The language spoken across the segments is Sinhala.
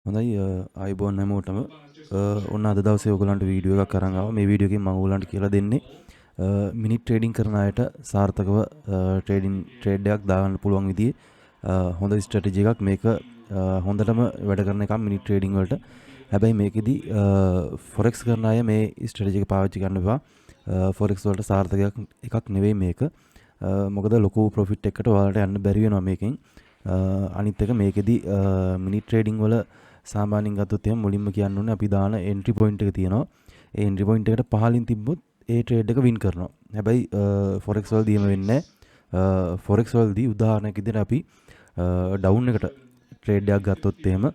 හොඳයි ආයිබෝන් හැමෝටම ඔන්න අද දවසේ ඔයගලන්ට වීඩියෝ එකක් අරන් ආවා. මේ වීඩියෝ එකෙන් මම ඔයගලන්ට කියලා දෙන්නේ මිනිත් ට්‍රේඩින් කරන අයට සාර්ථකව ට්‍රේඩ් එකක් දාගන්න පුළුවන් විදිහේ හොඳ ස්ට්‍රැටජි එකක්. මේක හොඳටම වැඩ කරන එකක් මිනිත් ට්‍රේඩින් වලට. හැබැයි මේකෙදි ෆොරෙක්ස් කරන අය මේ ස්ට්‍රැටජි එක පාවිච්චි කරන්න එපා. ෆොරෙක්ස් වලට සාර්ථකයක් එකක් නෙවෙයි මේක. මොකද ලොකු ප්‍රොෆිට් එකකට ඔයාලට යන්න බැරි වෙනවා මේකෙන්. අනිත් එක මේකෙදි මිනිත් ට්‍රේඩින් වල සාමාන්‍යයෙන් ගත්තොත් එහෙනම් මුලින්ම කියන්න ඕනේ අපි දාන එන්ට්‍රි පොයින්ට් එක තියෙනවා. ඒ එන්ට්‍රි පොයින්ට් එකට පහලින් තිබ්බොත් ඒ ට්‍රේඩ් එක වින් කරනවා. හැබැයි ෆොරෙක්ස් වලදී එහෙම වෙන්නේ නැහැ. ෆොරෙක්ස් වලදී උදාහරණයක් විදිහට අපි ඩවුන් එකට ට්‍රේඩ් එකක් ගත්තොත් එහෙම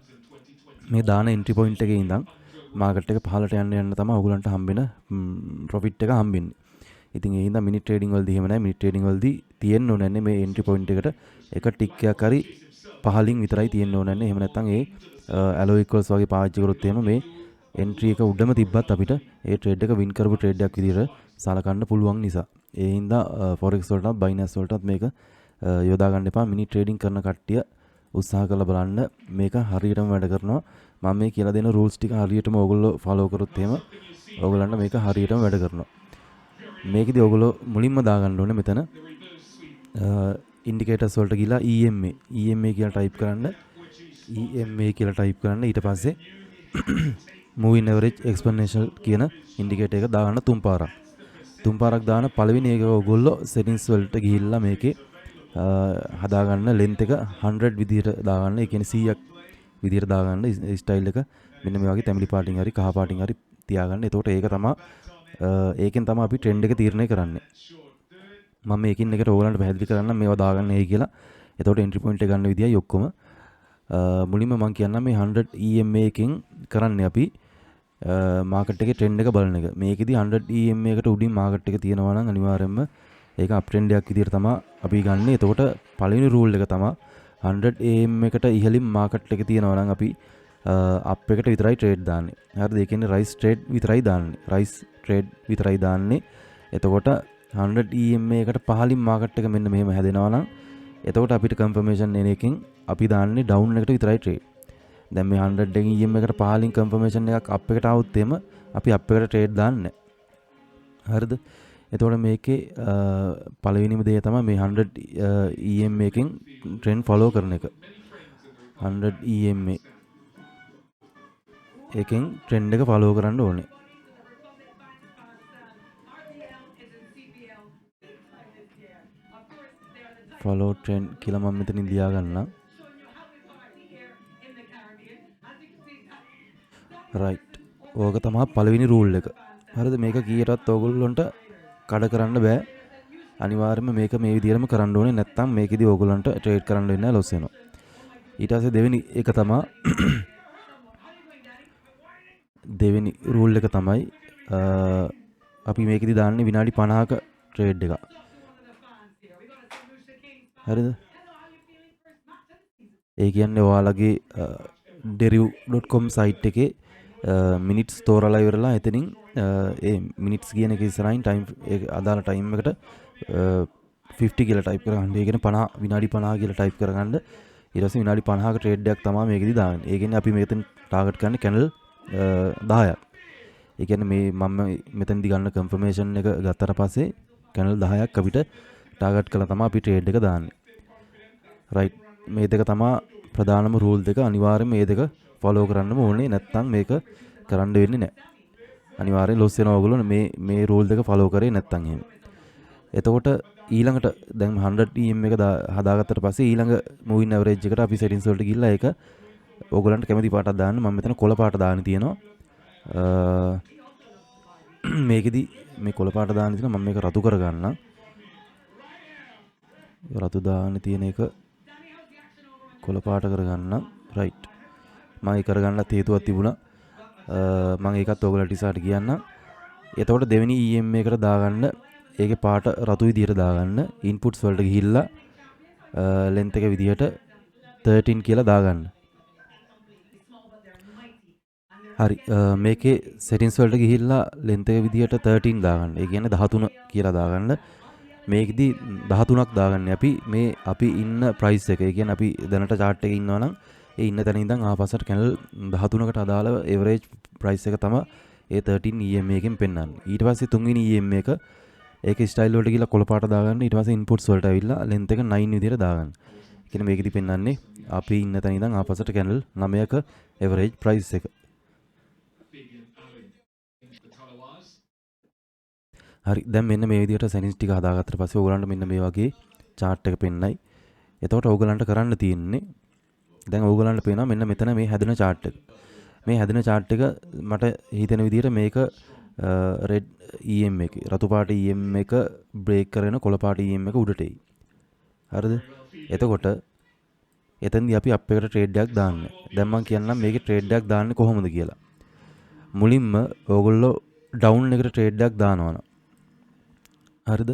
මේ දාන එන්ට්‍රි පොයින්ට් එකේ ඉඳන් මාකට් එක පහළට යන්න තමයි ඔයගලන්ට හම්බෙන ප්‍රොෆිට් එක හම්බෙන්නේ. ඉතින් ඒ හින්දා මිනිත් ට්‍රේඩින් වලදී එහෙම නැහැ. මිනිත් ට්‍රේඩින් වලදී තියෙන්න ඕනේ මේ එන්ට්‍රි පොයින්ට් එකට එක ටික් එකක් හරි පහලින් විතරයි තියෙන්න ඕනේ. එහෙම නැත්නම් ඒ ඇලෝ ඉක්වල්ස් වගේ පාවිච්චි කරොත් එහෙම මේ එන්ට්‍රි එක උඩම තිබ්බත් අපිට ඒ ට්‍රේඩ් එක වින් කරපු ට්‍රේඩ් එකක් විදිහට සලකන්න පුළුවන් නිසා. ඒ හින්දා ෆොරෙක්ස් වලටත් බයිනන්ස් වලටත් මේක යොදා ගන්න එපා. මිනිත් ට්‍රේඩින් කරන කට්ටිය උත්සාහ කරලා බලන්න මේක හරියටම වැඩ කරනවා. මම මේ කියලා දෙන රූල්ස් ටික හරියටම ඕගොල්ලෝ ෆලෝ කරොත් එහෙම ඕගොල්ලන්ට මේක හරියටම වැඩ කරනවා. මේකෙදි ඕගොල්ලෝ මුලින්ම දාගන්න ඕනේ මෙතන ඉන්ඩිකේටර්ස් වලට ගිහලා EMA කියලා ටයිප් කරන්න. EMA කියලා ටයිප් කරන්න. ඊට පස්සේ moving average exponential කියන ඉන්ඩිකේටර් එක දාගන්න තුන් පාරක්. තුන් පාරක් දාන පළවෙනි එක ඕගොල්ලෝ settings වලට ගිහිල්ලා මේකේ හදාගන්න length එක 100 විදිහට දාගන්න. ඒ කියන්නේ 100ක් විදිහට දාගන්න ස්ටයිල් එක මෙන්න මේ වගේ තැඹිලි පාටින් හරි කහ පාටින් හරි තියාගන්න. එතකොට ඒක තමයි ඒකෙන් තමයි අපි ට්‍රෙන්ඩ් එක තීරණය කරන්නේ. මම මේකින් එකට ඕගලන්ට පැහැදිලි කරන්න මේවා දාගන්න ඒ කියලා. එතකොට එන්ට්‍රි පොයින්ට් එක ගන්න විදියයි ඔක්කොම. මුලින්ම මම කියන්නම් මේ 100 EMA එකෙන් කරන්නේ අපි මාකට් එකේ ට්‍රෙන්ඩ් එක බලන එක. මේකෙදි 100 EMA එකට උඩින් මාකට් එක තියෙනවා නම් අනිවාර්යයෙන්ම ඒක අප් ට්‍රෙන්ඩ් එකක් විදියට තමයි අපි ගන්නෙ. එතකොට පළවෙනි රූල් එක තමයි 100 AM එකට ඉහළින් මාකට් එක තියෙනවා නම් අපි අප් එකට විතරයි ට්‍රේඩ් දාන්නේ. හරිද? ඒ කියන්නේ රයිස් ට්‍රේඩ් විතරයි දාන්නේ. රයිස් ට්‍රේඩ් විතරයි දාන්නේ. එතකොට 100 EMA එකට පහළින් මාකට් එක මෙන්න මෙහෙම හැදෙනවා නම් එතකොට අපිට කන්ෆර්මේෂන් එන එකෙන් අපි දාන්නේ ඩවුන් එකට විතරයි ට්‍රේඩ්. දැන් මේ 100 EMA එකට පහළින් කන්ෆර්මේෂන් එකක් අප් එකට આવුත් එම අපි අප් එකට ට්‍රේඩ් දාන්නේ නැහැ. හරිද? එතකොට මේකේ පළවෙනිම දේ තමයි මේ 100 EMA එකෙන් ට්‍රෙන්ඩ් ෆලෝ කරන එක. 100 EMA එකෙන් ට්‍රෙන්ඩ් එක ෆලෝ කරන්න ඕනේ. ෆලෝ ට්‍රෙන්ඩ් කියලා මම මෙතනින් ලියා ගන්නම්. රයිට්. ඕක තමයි පළවෙනි රූල් එක. හරිද? මේක කීයටවත් ඕගොල්ලන්ට කඩ කරන්න බෑ. අනිවාර්යයෙන්ම මේක මේ විදිහටම කරන්න ඕනේ. නැත්නම් මේකෙදි ඕගොල්ලන්ට ට්‍රේඩ් කරන්න වෙන්නේ නැහැ, ලොස් වෙනවා. ඊට පස්සේ දෙවෙනි රූල් එක තමයි අපි මේකෙදි දාන්නේ විනාඩි 50ක ට්‍රේඩ් එකක්. හරිද? ඒ කියන්නේ ඔයාලගේ derive.com site එකේ මිනිට්ස් තෝරලා ඉවරලා එතනින් ඒ මිනිට්ස් කියන එක ඉස්සරහින් ටයිම් අදාළ ටයිම් එකට 50 කියලා ටයිප් කරගන්න. ඒ කියන්නේ 50 විනාඩි 50 කියලා ටයිප් කරගන්න. ඊට පස්සේ විනාඩි 50ක ට්‍රේඩ් එකක් තමයි මේකෙදි දාන්නේ. ඒ කියන්නේ අපි මෙතන ටාගට් කරන්නේ කැනල් 10ක්. ඒ කියන්නේ මේ මම මෙතනදි ගන්න කන්ෆර්මේෂන් එක ගත්තට පස්සේ කැනල් 10ක් අපිට ටාගට් කරලා තමයි අපි ට්‍රේඩ් එක දාන්නේ. රයිට්. මේ දෙක තමයි ප්‍රධානම රූල් දෙක. අනිවාර්යයෙන් මේ දෙක ෆලෝ කරන්නම ඕනේ. නැත්නම් මේක කරන්න වෙන්නේ නැහැ. අනිවාර්යෙන් ලොස් වෙනවා ඔයගොල්ලෝ මේ රූල් දෙක ෆලෝ කරේ නැත්නම් එහෙම. එතකොට ඊළඟට දැන් 100 EM එක හදාගත්තට පස්සේ ඊළඟ moving average එකට අපි settings වලට ගිහිල්ලා ඒක ඕගොල්ලන්ට කැමති පාටක් දාන්න. මම මෙතන කොළ පාට දාන්න තියෙනවා. මේකෙදි මේ කොළ පාට දාන්න තියෙනවා. මම මේක රතු කරගන්නම්. රතු දාන්න තියෙන එක කොළ පාට කරගන්නම්. රයිට්. මම ඒක කරගන්නත් හේතුවක් තිබුණා. මම ඒකත් ඔයගොල්ලන්ට ඉස්සරහට කියන්නම්. එතකොට දෙවෙනි EM එකට දාගන්න ඒකේ පාට රතු විදියට දාගන්න. ඉන්පුට්ස් වලට ගිහිල්ලා length එක විදියට 13 කියලා දාගන්න. හරි. මේකේ settings වලට ගිහිල්ලා length එක විදියට 13 දාගන්න. ඒ කියන්නේ 13 කියලා දාගන්න. මේකෙදි 13ක් දාගන්නේ අපි මේ අපි ඉන්න price එක. ඒ කියන්නේ අපි දැනට chart එකේ ඉන්නවා නම් ඒ ඉන්න තැන ඉඳන් ආපස්සට කැනල් 13කට අදාළ එවරේජ් ප්‍රයිස් එක තමයි ඒ 13 EMA එකෙන් පෙන්වන්නේ. ඊට පස්සේ තුන්වෙනි EMA එක ඒක ස්ටයිල් වලට ගිහලා කොළ පාට දාගන්න. ඊට පස්සේ ඉන්පුට්ස් වලට ඇවිල්ලා ලෙන්ත් එක 9 විදියට දාගන්න. ඒ කියන්නේ මේකෙදි පෙන්වන්නේ අපි ඉන්න තැන ඉඳන් ආපස්සට කැනල් 9ක එවරේජ් ප්‍රයිස් එක. හරි දැන් මෙන්න මේ විදිහට සෙටින්ග්ස් ටික හදාගත්තට පස්සේ ඕගලන්ට මෙන්න මේ වගේ chart එක පෙන්නයි. එතකොට ඕගලන්ට කරන්න තියෙන්නේ දැන් ඕගලන්ට පේනවා මෙන්න මෙතන මේ හැදෙන chart එක. මේ හැදෙන chart එක මට හිතෙන විදිහට මේක red EM එක රතු පාට EM එක බ්‍රේක් කරගෙන කොළ පාට EM එක උඩට එයි. හරිද? එතකොට එතෙන්දී අපි අප් එකට ට්‍රේඩ් එකක් දාන්න. දැන් මම කියන්නම් මේකේ ට්‍රේඩ් එකක් දාන්නේ කොහොමද කියලා. මුලින්ම ඕගොල්ලෝ ඩවුන් එකට ට්‍රේඩ් එකක් දානවා. හරිද?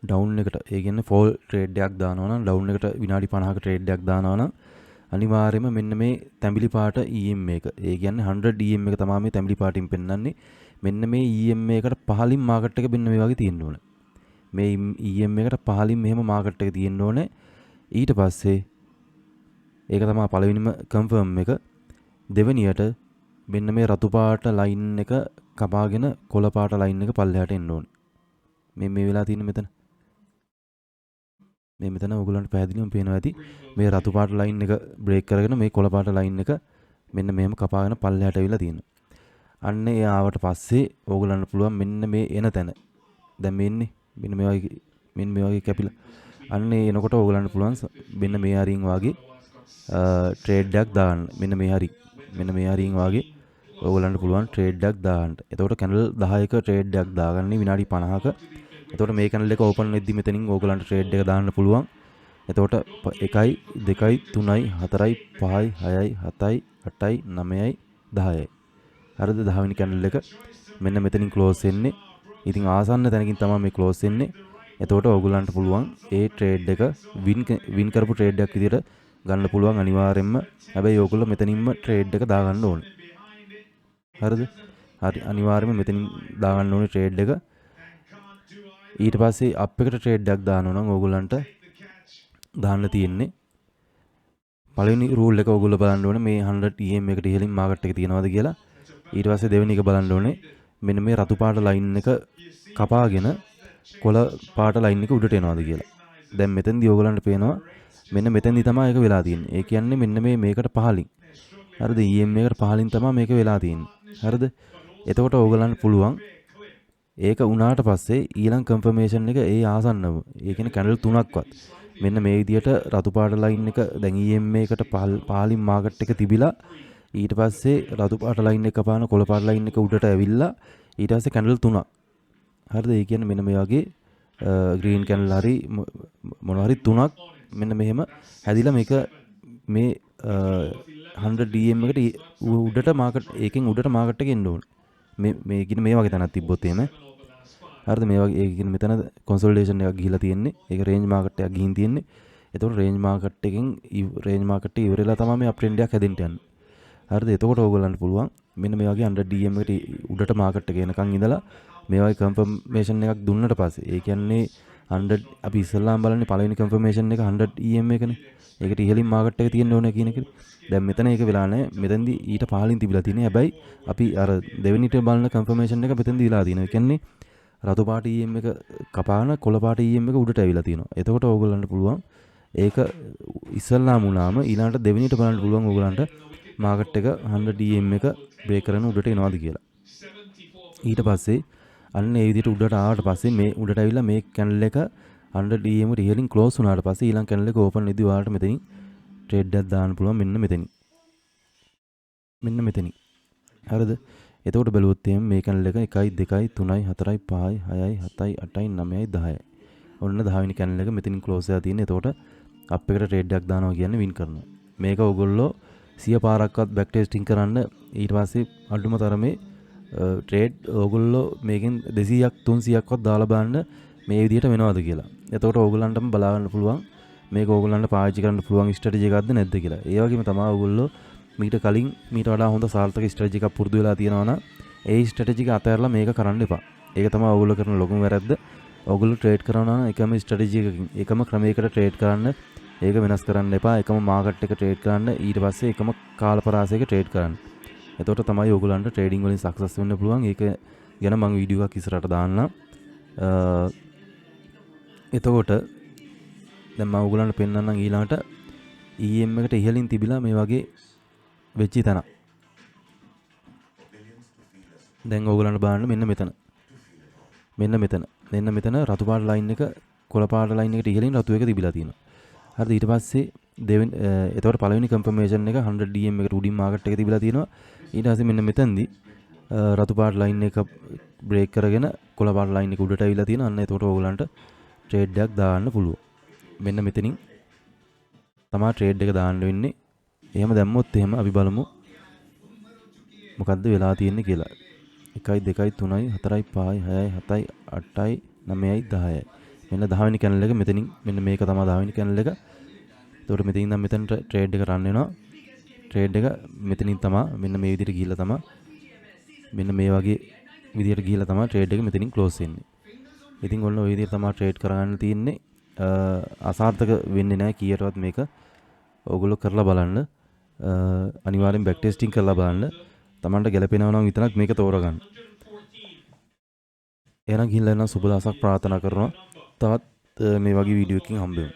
ඩවුන් එකට ඒ කියන්නේ ෆෝල් ට්‍රේඩ් එකක් දානවා නම් ඩවුන් එකට විනාඩි 50ක ට්‍රේඩ් එකක් දානවා නම් අනිවාර්යයෙන්ම මෙන්න මේ තැඹිලි පාට EM එක. ඒ කියන්නේ 100 EM එක තමයි මේ තැඹිලි පාටින් පෙන්වන්නේ. මෙන්න මේ EM එකට පහලින් මාකට් එක මෙන්න මේ වගේ තියෙන්න ඕනේ. මේ EM එකට පහලින් මෙහෙම මාකට් එක තියෙන්න ඕනේ. ඊට පස්සේ ඒක තමයි පළවෙනිම කන්ෆර්ම් එක. දෙවෙනියට මෙන්න මේ රතු පාට ලයින් එක කපාගෙන කොළ පාට ලයින් එක පල්ලෙහාට එන්න ඕනේ. මේ වෙලා තියෙන මෙතන මෙතන ඔයගොල්ලන්ට පැහැදිලිවම පේනවා ඇති මේ රතු පාට ලයින් එක බ්‍රේක් කරගෙන මේ කොළ පාට ලයින් එක මෙන්න මෙහෙම කපාගෙන පල්ලෙහාට ඇවිල්ලා තියෙනවා. අන්න ඒ ආවට පස්සේ ඕගොල්ලන්ට පුළුවන් මෙන්න මේ එන තැන දැන් මේ ඉන්නේ මෙන්න මේ වගේ කැපිලා අන්න ඒ එනකොට ඕගොල්ලන්ට පුළුවන් මෙන්න මේ හරියින් වාගේ ට්‍රේඩ් එකක් දාන්න. මෙන්න මේ හරියින් වාගේ ඕගොල්ලන්ට පුළුවන් ට්‍රේඩ් එකක් දාන්න. එතකොට කැනල් 10ක ට්‍රේඩ් එකක් දාගන්නේ විනාඩි 50ක. එතකොට මේ කැනල් එක ඕපන් වෙද්දි මෙතනින් ඕගොල්ලන්ට ට්‍රේඩ් එක දාන්න පුළුවන්. එතකොට 1යි 2යි 3යි 4යි 5යි 6යි 7යි 8යි 9යි 10යි. හරිද? 10 වෙනි කැනල් එක මෙන්න මෙතනින් ක්ලෝස් වෙන්නේ. ඉතින් ආසන්න තැනකින් තමයි මේ ක්ලෝස් වෙන්නේ. එතකොට ඕගොල්ලන්ට පුළුවන් ඒ ට්‍රේඩ් එක වින් කරපු ට්‍රේඩ් එකක් විදියට ගන්න පුළුවන් අනිවාර්යෙන්ම. හැබැයි ඕගොල්ලෝ මෙතනින්ම ට්‍රේඩ් එක දාගන්න ඕනේ. හරිද? හරි අනිවාර්යෙන්ම මෙතනින් දාගන්න ඕනේ ට්‍රේඩ් එක. ඊට පස්සේ අප් එකට ට්‍රේඩ් එකක් දානවා නම් ඕගොල්ලන්ට දාන්න තියෙන්නේ පළවෙනි රූල් එක ඕගොල්ලෝ බලන්න ඕනේ මේ 100 EM එකට ඉහළින් මාකට් එක තියෙනවද කියලා. ඊට පස්සේ දෙවෙනි එක බලන්න ඕනේ මෙන්න මේ රතු පාට ලයින් එක කපාගෙන කොළ පාට ලයින් එක උඩට එනවද කියලා. දැන් මෙතෙන්දී ඕගොල්ලන්ට පේනවා මෙන්න මෙතෙන්දී තමයි ඒක වෙලා තියෙන්නේ. ඒ කියන්නේ මෙන්න මේකට පහලින්. හරිද? EM එකට පහලින් තමයි මේක වෙලා තියෙන්නේ. හරිද? එතකොට ඕගොල්ලන්ට පුළුවන් ඒක උනාට පස්සේ ඊළඟ කන්ෆර්මේෂන් එක ඒ ආසන්නව. ඒ කියන්නේ කැන්ඩල් 3ක්වත් මෙන්න මේ විදියට රතු පාට ලයින් එක දැන් EM එකට පහලින් මාකට් එක තිබිලා ඊට පස්සේ රතු පාට ලයින් එක කපාන කොළ පාට ලයින් එක උඩට ඇවිල්ලා ඊට පස්සේ කැන්ඩල් 3ක්. හරිද? ඒ කියන්නේ මෙන්න මේ වගේ ග්‍රීන් කැන්ඩල් හරි මොනවා හරි 3ක් මෙන්න මෙහෙම හැදිලා මේක මේ 100 DM එකට උඩට මාකට් එකෙන් උඩට මාකට් එක එන්න ඕනේ. මේ කියන්නේ මේ වගේ තැනක් තිබ්බොත් එහෙම. හරිද? මේ වගේ ඒ කියන්නේ මෙතන කොන්සොලිඩේෂන් එකක් ගිහිලා තියෙන්නේ. ඒක රේන්ජ් මාකට් එකක් ගිහින් තියෙන්නේ. එතකොට රේන්ජ් මාකට් එකෙන් රේන්ජ් මාකට් එක ඉවරලා තමයි මේ අප් ට්‍රෙන්ඩ් එකක් හැදෙන්න යන්නේ. හරිද? එතකොට ඕගොල්ලන්ට පුළුවන් මෙන්න මේ වගේ 100 DM එකට උඩට මාකට් එක එනකන් ඉඳලා මේ වගේ කන්ෆර්මේෂන් එකක් දුන්නට පස්සේ ඒ කියන්නේ 100 අපි ඉස්සල්ලාම බලන්නේ පළවෙනි කන්ෆර්මේෂන් එක 100 EM එකනේ. ඒකට ඉහළින් මාකට් එක තියෙන්න ඕනේ කියන එකනේ. දැන් මෙතන ඒක වෙලා නැහැ. මෙතෙන්දී ඊට පහළින් තිබිලා තියෙන්නේ. හැබැයි අපි අර දෙවෙනිට බලන කන්ෆර්මේෂන් එක මෙතෙන්දී වෙලා තියෙනවා. ඒ කියන්නේ රතු පාට EM එක කපාන කොළ පාට EM එක උඩට ඇවිල්ලා තියෙනවා. එතකොට ඕගොල්ලන්ට පුළුවන් ඒක ඉස්සල්ලාම වුණාම ඊළඟට දෙවෙනිට බලන්න පුළුවන් ඕගොල්ලන්ට මාකට් එක 100 EM එක බ්‍රේක් කරන උඩට එනවාද කියලා. ඊට පස්සේ අන්න ඒ විදිහට උඩට ආවට පස්සේ මේ උඩට ඇවිල්ලා මේ කැන්ඩල් එක 100 EM එකට ඉහළින් ක්ලෝස් වුණාට පස්සේ ඊළඟ කැන්ඩල් එක ඕපන් වෙද්දී ඔයාලට මෙතනින් ට්‍රේඩ් එකක් දාන්න පුළුවන් මෙන්න මෙතනින්. හරිද? එතකොට බැලුවොත් එහෙනම් මේ කැන්ඩල් එක 1යි 2යි 3යි 4යි 5යි 6යි 7යි 8යි 9යි 10යි. ඔන්න 10 වෙනි කැන්ඩල් එක මෙතනින් ක්ලෝස් වෙලා තියෙන්නේ. එතකොට අප් එකට ට්‍රේඩ් එකක් දානවා කියන්නේ වින් කරනවා. මේක ඔයගොල්ලෝ 100 පාරක්වත් බෑක් ටෙස්ටිං කරන්න ඊට පස්සේ අඩුම තරමේ ට්‍රේඩ් ඕගොල්ලෝ මේකෙන් 200ක් 300ක්වත් දාලා බලන්න මේ විදිහට වෙනවද කියලා. එතකොට ඕගොල්ලන්ටම බලා ගන්න පුළුවන් මේක ඕගොල්ලන්ට පාවිච්චි කරන්න පුළුවන් ස්ට්‍රැටජි එකක්ද නැද්ද කියලා. ඒ වගේම තමයි ඕගොල්ලෝ මීට කලින් මීට වඩා හොඳ සාර්ථක ස්ට්‍රැටජි එකක් පුරුදු වෙලා තියෙනවා නම් ඒ ස්ට්‍රැටජි එක අතහැරලා මේක කරන්න එපා. ඒක තමයි ඕගොල්ලෝ කරන ලොකුම වැරද්ද. ඕගොල්ලෝ ට්‍රේඩ් කරනවා නම් එකම ස්ට්‍රැටජි එකකින් එකම ක්‍රමයකට ට්‍රේඩ් කරන්න ඒක වෙනස් කරන්න එපා. එකම මාකට් එක ට්‍රේඩ් කරන්න, ඊට පස්සේ එකම කාලපරාසයක ට්‍රේඩ් කරන්න. එතකොට තමයි ඔයගොල්ලන්ට ට්‍රේඩින් වලින් සක්සස් වෙන්න පුළුවන්. ඒක ගැන මම වීඩියෝ එකක් ඉස්සරහට දාන්නම්. එතකොට දැන් මම ඔයගොල්ලන්ට පෙන්නන්නම් ඊළඟට EM එකට ඉහළින් තිබිලා මේ වගේ වෙච්ච තැන. දැන් ඔයගොල්ලන්ට බලන්න මෙන්න මෙතන. මෙන්න මෙතන රතු පාට ලයින් එක කොළ පාට ලයින් එකට ඉහළින් රතු එක තිබිලා තියෙනවා. හරිද? ඊට පස්සේ එතකොට පළවෙනි කන්ෆර්මේෂන් එක 100 DM එකට උඩින් මාකට් එක තිබිලා තියෙනවා. ඊට පස්සේ මෙන්න මෙතනදී රතු පාට ලයින් එක බ්‍රේක් කරගෙන කොළ පාට ලයින් එක උඩට ඇවිල්ලා තියෙනවා. අන්න එතකොට ඔයගොල්ලන්ට ට්‍රේඩ් එකක් දාන්න පුළුවන්. මෙන්න මෙතනින් තමයි ට්‍රේඩ් එක දාන්න වෙන්නේ. එහෙම දැම්මොත් එහෙම අපි බලමු මොකද්ද වෙලා තියෙන්නේ කියලා. 1 2 3 4 5 6 7 8 9 10යි. මෙන්න 10 වෙනි කැනල් එක මෙතනින් මෙන්න මේක තමයි 10 වෙනි කැනල් එක. එතකොට මෙතනින් නම් මෙතන ට්‍රේඩ් එක රන් වෙනවා. ට්‍රේඩ් එක මෙතනින් තමයි මෙන්න මේ විදිහට ගිහිල්ලා තමයි මෙන්න මේ වගේ විදිහට ගිහිල්ලා තමයි ට්‍රේඩ් එක මෙතනින් ක්ලෝස් වෙන්නේ. ඉතින් ඔන්න ඔය විදිහට තමයි ට්‍රේඩ් කරගන්න තියෙන්නේ. අසාර්ථක වෙන්නේ නැහැ කීයටවත් මේක. ඔයගොල්ලෝ කරලා බලන්න. අනිවාර්යෙන් බෑක් ටෙස්ටිං කරලා බලන්න. Tamanට ගැලපෙනවා නම් විතරක් මේක තෝරගන්න. එහෙනම් ගිහිල්ලා එන්න සුබ දවසක් ප්‍රාර්ථනා කරනවා. තවත් මේ වගේ වීඩියෝ එකකින් හම්බෙමු.